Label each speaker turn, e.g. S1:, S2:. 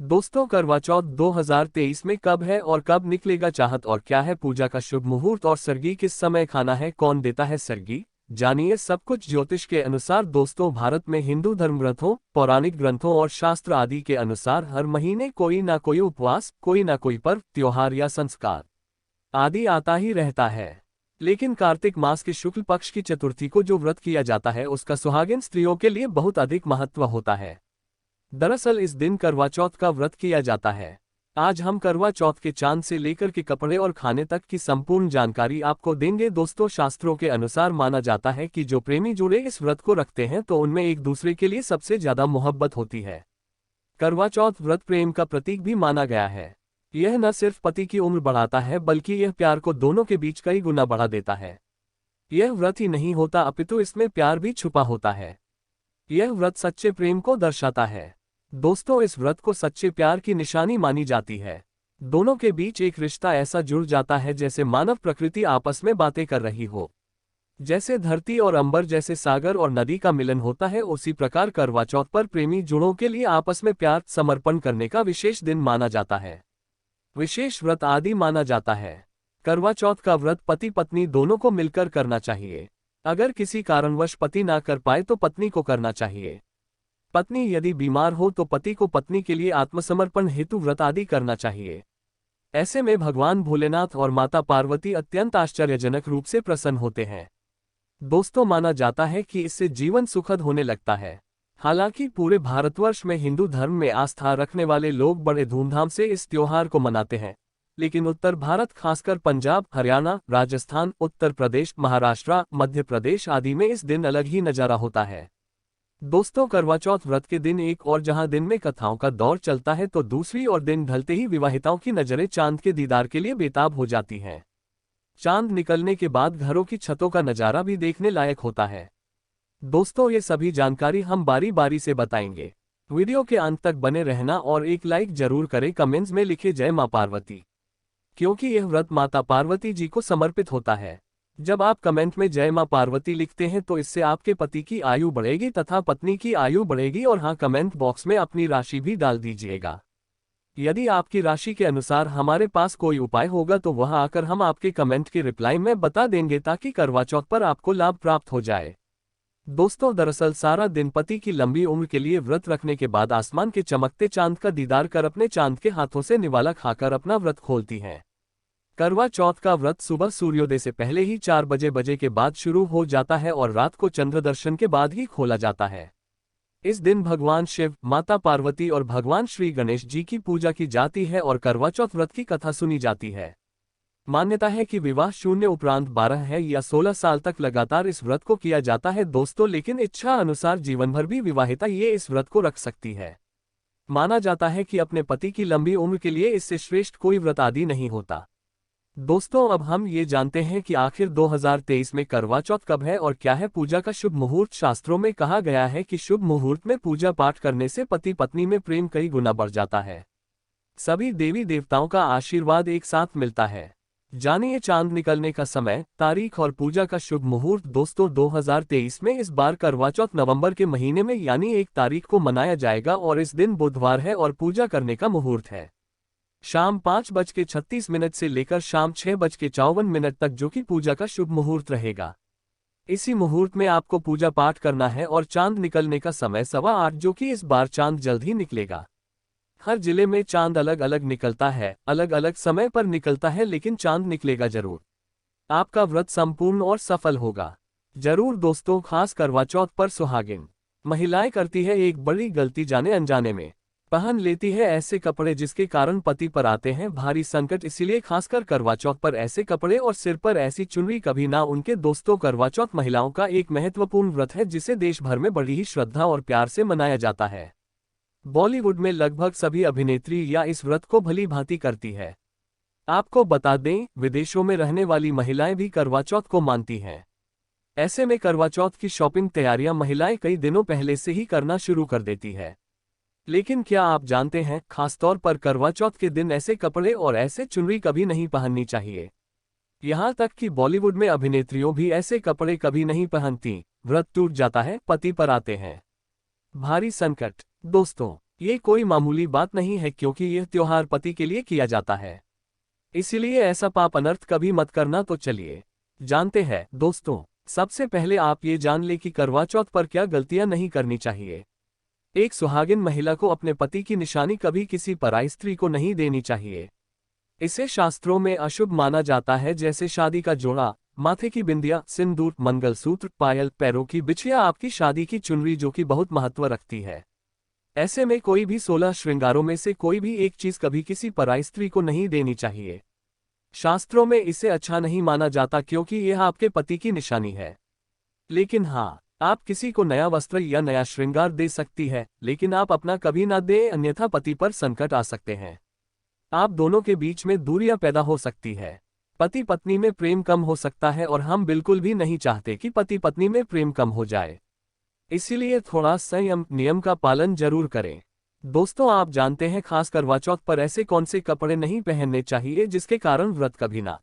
S1: दोस्तों, करवा चौथ 2023 में कब है और कब निकलेगा चाहत, और क्या है पूजा का शुभ मुहूर्त, और सरगी किस समय खाना है, कौन देता है सरगी, जानिए सब कुछ ज्योतिष के अनुसार। दोस्तों, भारत में हिंदू धर्म ग्रंथों, पौराणिक ग्रंथों और शास्त्र आदि के अनुसार हर महीने कोई ना कोई उपवास, कोई ना कोई पर्व, त्योहार या संस्कार आदि आता ही रहता है। लेकिन कार्तिक मास के शुक्ल पक्ष की चतुर्थी को जो व्रत किया जाता है उसका सुहागिन स्त्रियों के लिए बहुत अधिक महत्व होता है। दरअसल इस दिन करवा चौथ का व्रत किया जाता है। आज हम करवा चौथ के चांद से लेकर के कपड़े और खाने तक की संपूर्ण जानकारी आपको देंगे। दोस्तों, शास्त्रों के अनुसार माना जाता है कि जो प्रेमी जुड़े इस व्रत को रखते हैं तो उनमें एक दूसरे के लिए सबसे ज्यादा मोहब्बत होती है। करवा चौथ व्रत प्रेम का प्रतीक भी माना गया है। यह न सिर्फ पति की उम्र बढ़ाता है बल्कि यह प्यार को दोनों के बीच कई गुना बढ़ा देता है। यह व्रत ही नहीं होता अपितु इसमें प्यार भी छुपा होता है। यह व्रत सच्चे प्रेम को दर्शाता है। दोस्तों, इस व्रत को सच्चे प्यार की निशानी मानी जाती है। दोनों के बीच एक रिश्ता ऐसा जुड़ जाता है जैसे मानव प्रकृति आपस में बातें कर रही हो। जैसे धरती और अंबर, जैसे सागर और नदी का मिलन होता है, उसी प्रकार करवा चौथ पर प्रेमी जुड़ों के लिए आपस में प्यार समर्पण करने का विशेष दिन माना जाता है। विशेष व्रत आदि माना जाता है। करवा चौथ का व्रत पति पत्नी दोनों को मिलकर करना चाहिए। अगर किसी कारणवश पति ना कर पाए तो पत्नी को करना चाहिए। पत्नी यदि बीमार हो तो पति को पत्नी के लिए आत्मसमर्पण हेतु व्रत आदि करना चाहिए। ऐसे में भगवान भोलेनाथ और माता पार्वती अत्यंत आश्चर्यजनक रूप से प्रसन्न होते हैं। दोस्तों, माना जाता है कि इससे जीवन सुखद होने लगता है। हालांकि पूरे भारतवर्ष में हिंदू धर्म में आस्था रखने वाले लोग बड़े धूमधाम से इस त्योहार को मनाते हैं, लेकिन उत्तर भारत खासकर पंजाब, हरियाणा, राजस्थान, उत्तर प्रदेश, महाराष्ट्र, मध्य प्रदेश आदि में इस दिन अलग ही नजारा होता है। दोस्तों, करवा चौथ व्रत के दिन एक और जहां दिन में कथाओं का दौर चलता है तो दूसरी ओर दिन ढलते ही विवाहिताओं की नजरें चांद के दीदार के लिए बेताब हो जाती हैं। चांद निकलने के बाद घरों की छतों का नजारा भी देखने लायक होता है। दोस्तों, ये सभी जानकारी हम बारी बारी से बताएंगे। वीडियो के अंत तक बने रहना और एक लाइक जरूर करें। कमेंट्स में लिखे जय मां पार्वती, क्योंकि यह व्रत माता पार्वती जी को समर्पित होता है। जब आप कमेंट में जय मां पार्वती लिखते हैं तो इससे आपके पति की आयु बढ़ेगी तथा पत्नी की आयु बढ़ेगी। और हाँ, कमेंट बॉक्स में अपनी राशि भी डाल दीजिएगा। यदि आपकी राशि के अनुसार हमारे पास कोई उपाय होगा तो वह आकर हम आपके कमेंट की रिप्लाई में बता देंगे, ताकि करवा चौथ पर आपको लाभ प्राप्त हो जाए। दोस्तों, दरअसल सारा दिन पति की लंबी उम्र के लिए व्रत रखने के बाद आसमान के चमकते चांद का दीदार कर अपने चांद के हाथों से निवाला खाकर अपना व्रत खोलती हैं। करवा चौथ का व्रत सुबह सूर्योदय से पहले ही 4 बजे के बाद शुरू हो जाता है और रात को चंद्र दर्शन के बाद ही खोला जाता है। इस दिन भगवान शिव, माता पार्वती और भगवान श्री गणेश जी की पूजा की जाती है और करवा चौथ व्रत की कथा सुनी जाती है। मान्यता है कि विवाह शून्य उपरांत 12 है या 16 साल तक लगातार इस व्रत को किया जाता है। दोस्तों, लेकिन इच्छा अनुसार जीवन भर भी विवाहिता ये इस व्रत को रख सकती है। माना जाता है कि अपने पति की लंबी उम्र के लिए इससे श्रेष्ठ कोई व्रत आदि नहीं होता। दोस्तों, अब हम ये जानते हैं कि आखिर 2023 में करवा चौथ कब है और क्या है पूजा का शुभ मुहूर्त। शास्त्रों में कहा गया है कि शुभ मुहूर्त में पूजा पाठ करने से पति पत्नी में प्रेम कई गुना बढ़ जाता है। सभी देवी देवताओं का आशीर्वाद एक साथ मिलता है। जानिए चांद निकलने का समय, तारीख और पूजा का शुभ मुहूर्त। दोस्तों, 2023 में इस बार करवा चौथ नवंबर के महीने में यानी 1 तारीख को मनाया जाएगा और इस दिन बुधवार है और पूजा करने का मुहूर्त है शाम 5:36 से लेकर शाम 6:54 तक, जो कि पूजा का शुभ मुहूर्त रहेगा। इसी मुहूर्त में आपको पूजा पाठ करना है और चांद निकलने का समय 8:15, जो कि इस बार चांद जल्द ही निकलेगा। हर जिले में चांद अलग अलग निकलता है, अलग अलग समय पर निकलता है, लेकिन चांद निकलेगा जरूर। आपका व्रत संपूर्ण और सफल होगा जरूर। दोस्तों, खास करवा चौथ पर सुहागिन महिलाएं करती है एक बड़ी गलती, जाने अनजाने में पहन लेती है ऐसे कपड़े जिसके कारण पति पर आते हैं भारी संकट। इसीलिए खासकर करवा चौथ पर ऐसे कपड़े और सिर पर ऐसी चुनरी कभी ना उनके। दोस्तों, करवा चौथ महिलाओं का एक महत्वपूर्ण व्रत है जिसे देश भर में बड़ी ही श्रद्धा और प्यार से मनाया जाता है। बॉलीवुड में लगभग सभी अभिनेत्री या इस व्रत को भली भांति करती है। आपको बता दें, विदेशों में रहने वाली महिलाएं भी करवा चौथ को मानती हैं। ऐसे में करवा चौथ की शॉपिंग तैयारियां महिलाएं कई दिनों पहले से ही करना शुरू कर देती है। लेकिन क्या आप जानते हैं, खासतौर पर करवा चौथ के दिन ऐसे कपड़े और ऐसे चुनरी कभी नहीं पहननी चाहिए। यहाँ तक कि बॉलीवुड में अभिनेत्रियों भी ऐसे कपड़े कभी नहीं पहनती। व्रत टूट जाता है, पति पर आते हैं भारी संकट। दोस्तों, ये कोई मामूली बात नहीं है क्योंकि यह त्योहार पति के लिए किया जाता है। इसलिए ऐसा पाप अनर्थ कभी मत करना। तो चलिए जानते हैं दोस्तों। सबसे पहले आप ये जान ले कि करवा चौथ पर क्या गलतियां नहीं करनी चाहिए। एक सुहागिन महिला को अपने पति की निशानी कभी किसी पराई स्त्री को नहीं देनी चाहिए। इसे शास्त्रों में अशुभ माना जाता है, जैसे शादी का जोड़ा, माथे की बिंदिया, सिंदूर, मंगलसूत्र, पायल, पैरों की बिछिया, आपकी शादी की चुनरी जो कि बहुत महत्व रखती है। ऐसे में कोई भी 16 श्रृंगारों में से कोई भी एक चीज कभी किसी पराई स्त्री को नहीं देनी चाहिए। शास्त्रों में इसे अच्छा नहीं माना जाता क्योंकि यह आपके पति की निशानी है। लेकिन हाँ, आप किसी को नया वस्त्र या नया श्रृंगार दे सकती है, लेकिन आप अपना कभी ना दें, अन्यथा पति पर संकट आ सकते हैं। आप दोनों के बीच में दूरियां पैदा हो सकती है। पति पत्नी में प्रेम कम हो सकता है और हम बिल्कुल भी नहीं चाहते कि पति पत्नी में प्रेम कम हो जाए। इसीलिए थोड़ा संयम नियम का पालन जरूर करें। दोस्तों, आप जानते हैं खास करवा चौथ पर ऐसे कौन से कपड़े नहीं पहनने चाहिए जिसके कारण व्रत कभी ना